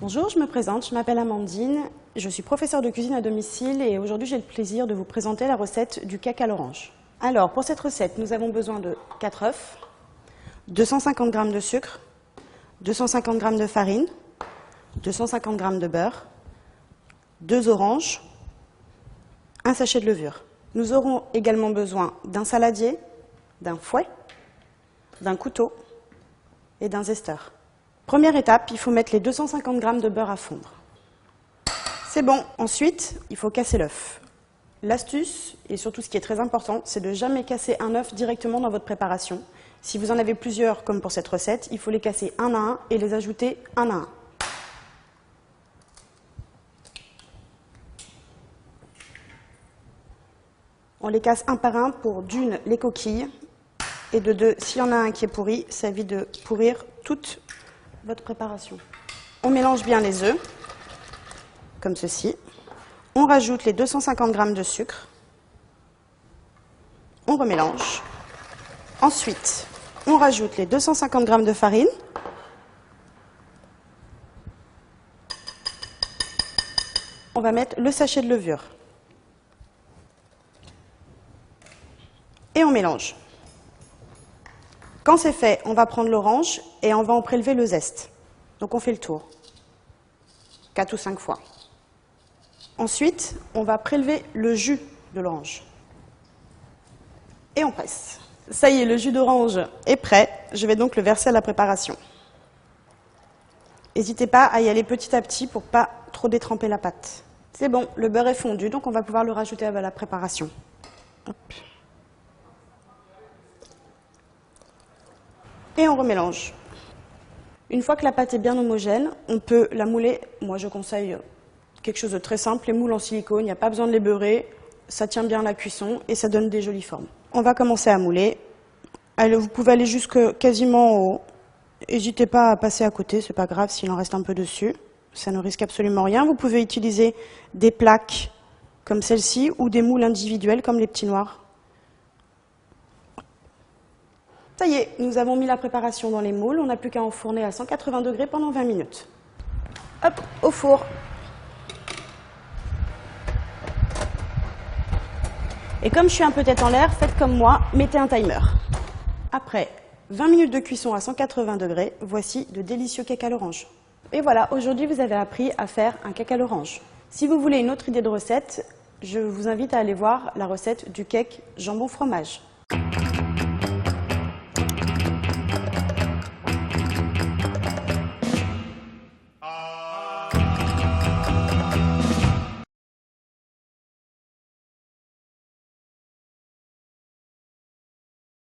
Bonjour, je me présente, je m'appelle Amandine, je suis professeure de cuisine à domicile et aujourd'hui j'ai le plaisir de vous présenter la recette du cake à l'orange. Alors pour cette recette, nous avons besoin de 4 œufs, 250 g de sucre, 250 g de farine, 250 g de beurre, 2 oranges, un sachet de levure. Nous aurons également besoin d'un saladier, d'un fouet, d'un couteau et d'un zesteur. Première étape, il faut mettre les 250 g de beurre à fondre. C'est bon. Ensuite, il faut casser l'œuf. L'astuce, et surtout ce qui est très important, c'est de jamais casser un œuf directement dans votre préparation. Si vous en avez plusieurs, comme pour cette recette, il faut les casser un à un et les ajouter un à un. On les casse un par un pour d'une, les coquilles, et de deux, s'il y en a un qui est pourri, ça évite de pourrir toute votre préparation. On mélange bien les œufs, comme ceci. On rajoute les 250 g de sucre. On remélange. Ensuite, on rajoute les 250 g de farine. On va mettre le sachet de levure. Et on mélange. Quand c'est fait, on va prendre l'orange et on va en prélever le zeste. Donc on fait le tour, 4 ou 5 fois. Ensuite, on va prélever le jus de l'orange. Et on presse. Ça y est, le jus d'orange est prêt. Je vais donc le verser à la préparation. N'hésitez pas à y aller petit à petit pour ne pas trop détremper la pâte. C'est bon, le beurre est fondu, donc on va pouvoir le rajouter à la préparation. Hop. Et on remélange. Une fois que la pâte est bien homogène, on peut la mouler. Moi, je conseille quelque chose de très simple, les moules en silicone, il n'y a pas besoin de les beurrer, ça tient bien la cuisson et ça donne des jolies formes. On va commencer à mouler. Allez, vous pouvez aller jusque quasiment en haut. N'hésitez pas à passer à côté, c'est pas grave s'il en reste un peu dessus. Ça ne risque absolument rien. Vous pouvez utiliser des plaques comme celle-ci ou des moules individuels comme les petits noirs. Ça y est, nous avons mis la préparation dans les moules. On n'a plus qu'à enfourner à 180 degrés pendant 20 minutes. Hop, au four. Et comme je suis un peu tête en l'air, faites comme moi, mettez un timer. Après 20 minutes de cuisson à 180 degrés, voici de délicieux cakes à l'orange. Et voilà, aujourd'hui vous avez appris à faire un cake à l'orange. Si vous voulez une autre idée de recette, je vous invite à aller voir la recette du cake jambon fromage.